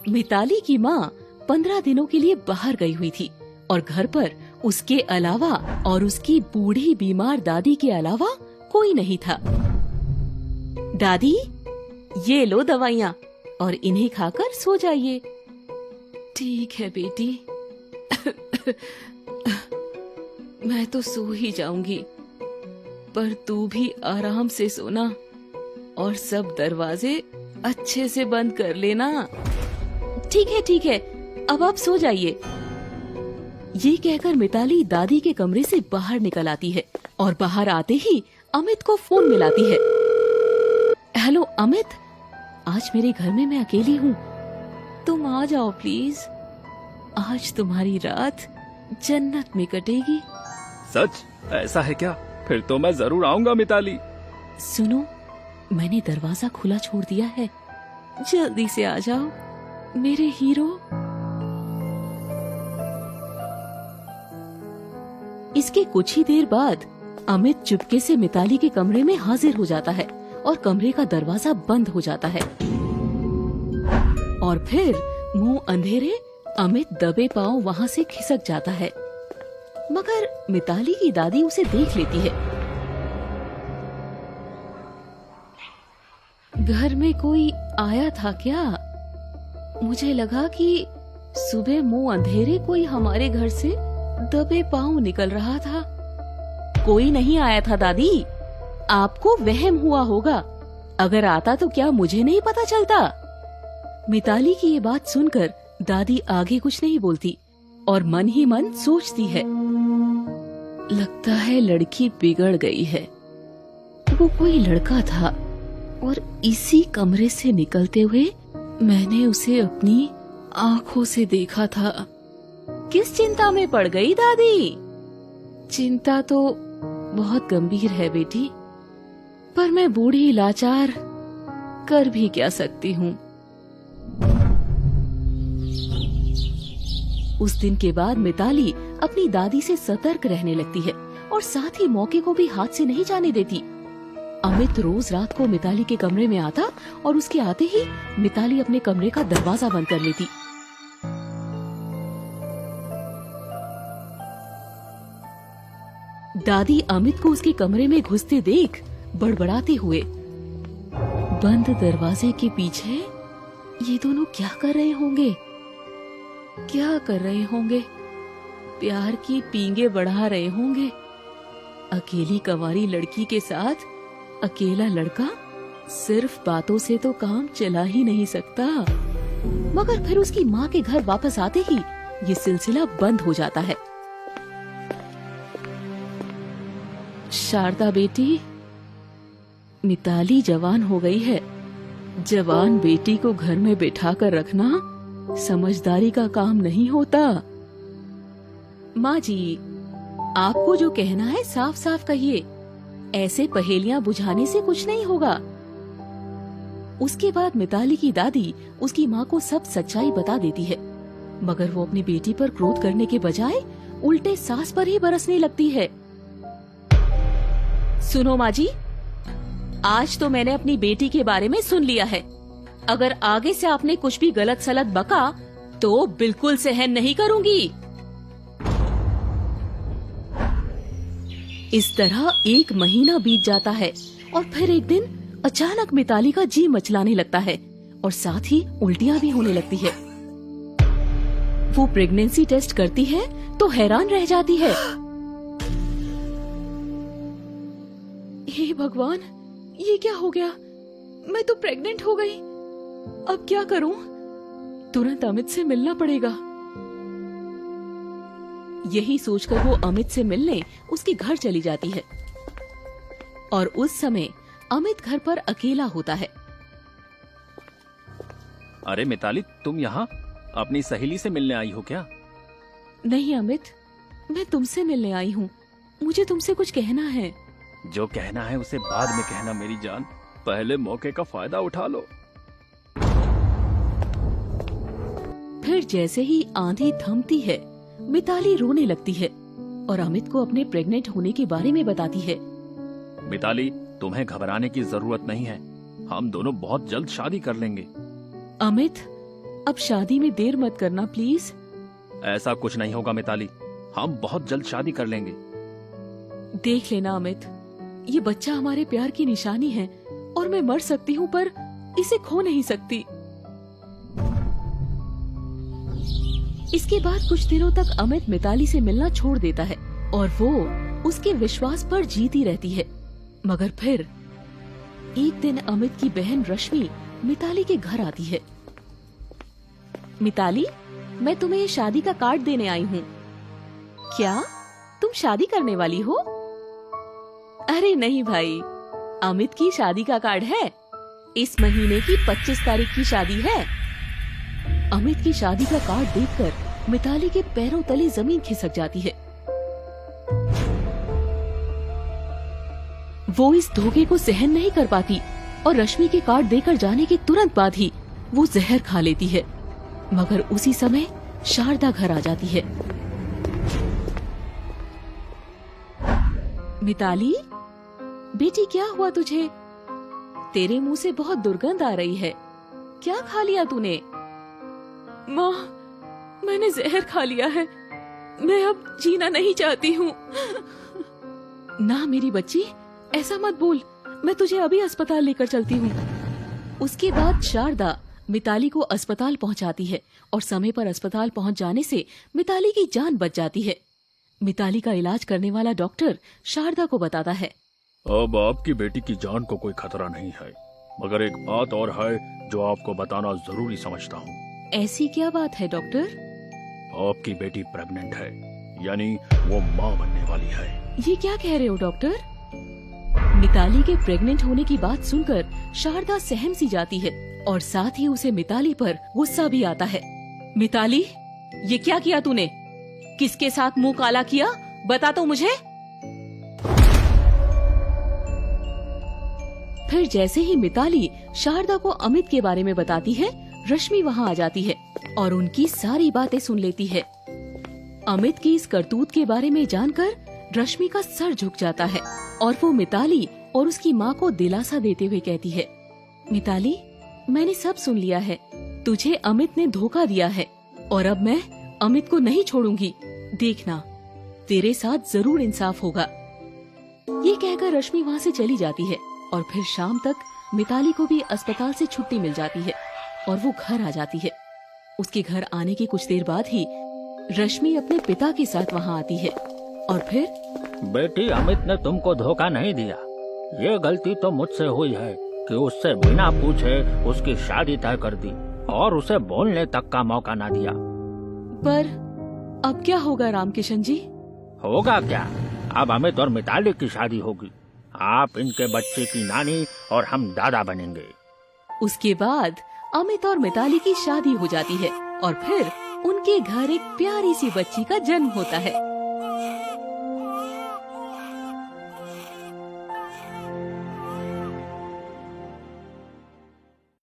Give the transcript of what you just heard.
मिताली की माँ 15 दिनों के लिए बाहर गई हुई थी और घर पर उसके अलावा और उसकी बूढ़ी बीमार दादी के अलावा कोई नहीं था। दादी, ये लो दवाइयाँ और इन्हें खाकर सो जाइए। ठीक है बेटी, मैं तो सो ही जाऊंगी, पर तू भी आराम से सोना और सब दरवाजे अच्छे से बंद कर लेना। ठीक है, अब आप सो जाइए। ये कहकर मिताली दादी के कमरे से बाहर निकल आती है और बाहर आते ही अमित को फोन मिलाती है। हेलो अमित, आज मेरे घर में मैं अकेली हूँ, तुम आ जाओ प्लीज। आज तुम्हारी रात जन्नत में कटेगी। सच? ऐसा है क्या? फिर तो मैं जरूर आऊंगा मिताली। सुनो, मैंने दरवाजा खुला छोड़ दिया है, जल्दी से आ जाओ मेरे हीरो। इसके कुछ ही देर बाद अमित चुपके से मिताली के कमरे में हाजिर हो जाता है और कमरे का दरवाजा बंद हो जाता है और फिर मुंह अंधेरे अमित दबे पांव वहाँ से खिसक जाता है। मगर मिताली की दादी उसे देख लेती है। घर में कोई आया था क्या? मुझे लगा कि सुबह मुंह अंधेरे कोई हमारे घर से दबे पांव निकल रहा था। कोई नहीं आया था दादी, आपको वहम हुआ होगा। अगर आता तो क्या मुझे नहीं पता चलता? मिताली की ये बात सुनकर दादी आगे कुछ नहीं बोलती और मन ही मन सोचती है, लगता है लड़की बिगड़ गई है। वो कोई लड़का था और इसी कमरे से निकलते हुए मैंने उसे अपनी आंखों से देखा था। किस चिंता में पड़ गई दादी? चिंता तो बहुत गंभीर है बेटी, पर मैं बूढ़ी लाचार कर भी क्या सकती हूँ। उस दिन के बाद मिताली अपनी दादी से सतर्क रहने लगती है और साथ ही मौके को भी हाथ से नहीं जाने देती। अमित रोज रात को मिताली के कमरे में आता और उसके आते ही मिताली अपने कमरे का दरवाजा बंद कर लेती। दादी अमित को उसके कमरे में घुसते देख बड़बड़ाते हुए, बंद दरवाजे के पीछे ये दोनों क्या कर रहे होंगे? क्या कर रहे होंगे? प्यार की पींगे बढ़ा रहे होंगे। अकेली कंवारी लड़की के साथ अकेला लड़का सिर्फ बातों से तो काम चला ही नहीं सकता। मगर फिर उसकी माँ के घर वापस आते ही ये सिलसिला बंद हो जाता है। शारदा बेटी, मिताली जवान हो गई है। जवान बेटी को घर में बैठा कर रखना समझदारी का काम नहीं होता। माँ जी, आपको जो कहना है साफ साफ कहिए, ऐसे पहेलियां बुझाने से कुछ नहीं होगा। उसके बाद मिताली की दादी उसकी माँ को सब सच्चाई बता देती है, मगर वो अपनी बेटी पर क्रोध करने के बजाय उल्टे सास पर ही बरसने लगती है। सुनो माँ जी, आज तो मैंने अपनी बेटी के बारे में सुन लिया है। अगर आगे से आपने कुछ भी गलत सलत बका तो बिल्कुल सहन नहीं करूंगी। इस तरह 1 महीना बीत जाता है और फिर एक दिन अचानक मिताली का जी मचलाने लगता है और साथ ही उल्टियां भी होने लगती है। वो प्रेगनेंसी टेस्ट करती है तो हैरान रह जाती है। हे भगवान, ये क्या हो गया? मैं तो प्रेग्नेंट हो गई। अब क्या करूं? तुरंत अमित से मिलना पड़ेगा। यही सोचकर वो अमित से मिलने उसके घर चली जाती है और उस समय अमित घर पर अकेला होता है। अरे मिताली, तुम यहाँ अपनी सहेली से मिलने आई हो क्या? नहीं अमित, मैं तुमसे मिलने आई हूँ। मुझे तुमसे कुछ कहना है। जो कहना है उसे बाद में कहना मेरी जान, पहले मौके का फायदा उठा लो। फिर जैसे ही आंधी थमती है, मिताली रोने लगती है और अमित को अपने प्रेग्नेंट होने के बारे में बताती है। मिताली, तुम्हें घबराने की जरूरत नहीं है, हम दोनों बहुत जल्द शादी कर लेंगे। अमित, अब शादी में देर मत करना प्लीज। ऐसा कुछ नहीं होगा मिताली, हम बहुत जल्द शादी कर लेंगे। देख लेना अमित, ये बच्चा हमारे प्यार की निशानी है और मैं मर सकती हूँ पर इसे खो नहीं सकती। इसके बाद कुछ दिनों तक अमित मिताली से मिलना छोड़ देता है और वो उसके विश्वास पर जीती रहती है। मगर फिर एक दिन अमित की बहन रश्मि मिताली के घर आती है। मिताली, मैं तुम्हें ये शादी का कार्ड देने आई हूँ। क्या तुम शादी करने वाली हो? अरे नहीं भाई, अमित की शादी का कार्ड है। इस महीने की 25 तारीख की शादी है। अमित की शादी का कार्ड देखकर मिताली के पैरों तले जमीन खिसक जाती है। वो इस धोखे को सहन नहीं कर पाती और रश्मि के कार्ड देकर जाने के तुरंत बाद ही वो जहर खा लेती है। मगर उसी समय शारदा घर आ जाती है। मिताली, बेटी क्या हुआ तुझे? तेरे मुंह से बहुत दुर्गंध आ रही है। क्या खा लिया तूने? माँ, मैंने जहर खा लिया है। मैं अब जीना नहीं चाहती हूँ। ना मेरी बच्ची, ऐसा मत बोल। मैं तुझे अभी अस्पताल लेकर चलती हूँ। उसके बाद शारदा मिताली को अस्पताल पहुँचाती है और समय पर अस्पताल पहुँच जाने से मिताली की जान बच जाती है। मिताली का इलाज करने वाला डॉक्टर शारदा को बताता है, अब आपकी बेटी की जान को कोई खतरा नहीं है, मगर एक बात और है जो आपको बताना जरूरी समझता हूँ। ऐसी क्या बात है डॉक्टर? आपकी बेटी प्रेग्नेंट है, यानी वो माँ बनने वाली है। ये क्या कह रहे हो डॉक्टर? मिताली के प्रेग्नेंट होने की बात सुनकर शारदा सहम सी जाती है और साथ ही उसे मिताली पर गुस्सा भी आता है। मिताली, ये क्या किया तूने? किसके साथ मुंह काला किया? बता तो मुझे। फिर जैसे ही मिताली शारदा को अमित के बारे में बताती है, रश्मि वहाँ आ जाती है और उनकी सारी बातें सुन लेती है। अमित की इस करतूत के बारे में जानकर रश्मि का सर झुक जाता है और वो मिताली और उसकी माँ को दिलासा देते हुए कहती है, मिताली, मैंने सब सुन लिया है। तुझे अमित ने धोखा दिया है और अब मैं अमित को नहीं छोड़ूंगी। देखना, तेरे साथ जरूर इंसाफ होगा। ये कहकर रश्मि वहाँ से चली जाती है और फिर शाम तक मिताली को भी अस्पताल से छुट्टी मिल जाती है और वो घर आ जाती है। उसके घर आने के कुछ देर बाद ही रश्मि अपने पिता के साथ वहाँ आती है और फिर, बेटी, अमित ने तुमको धोखा नहीं दिया। ये गलती तो मुझसे हुई है कि उससे बिना पूछे उसकी शादी तय कर दी और उसे बोलने तक का मौका ना दिया। पर अब क्या होगा रामकिशन जी? होगा क्या? अब अमित और मिताली की शादी होगी। आप इनके बच्चे की नानी और हम दादा बनेंगे। उसके बाद अमित और मिताली की शादी हो जाती है और फिर उनके घर एक प्यारी सी बच्ची का जन्म होता है।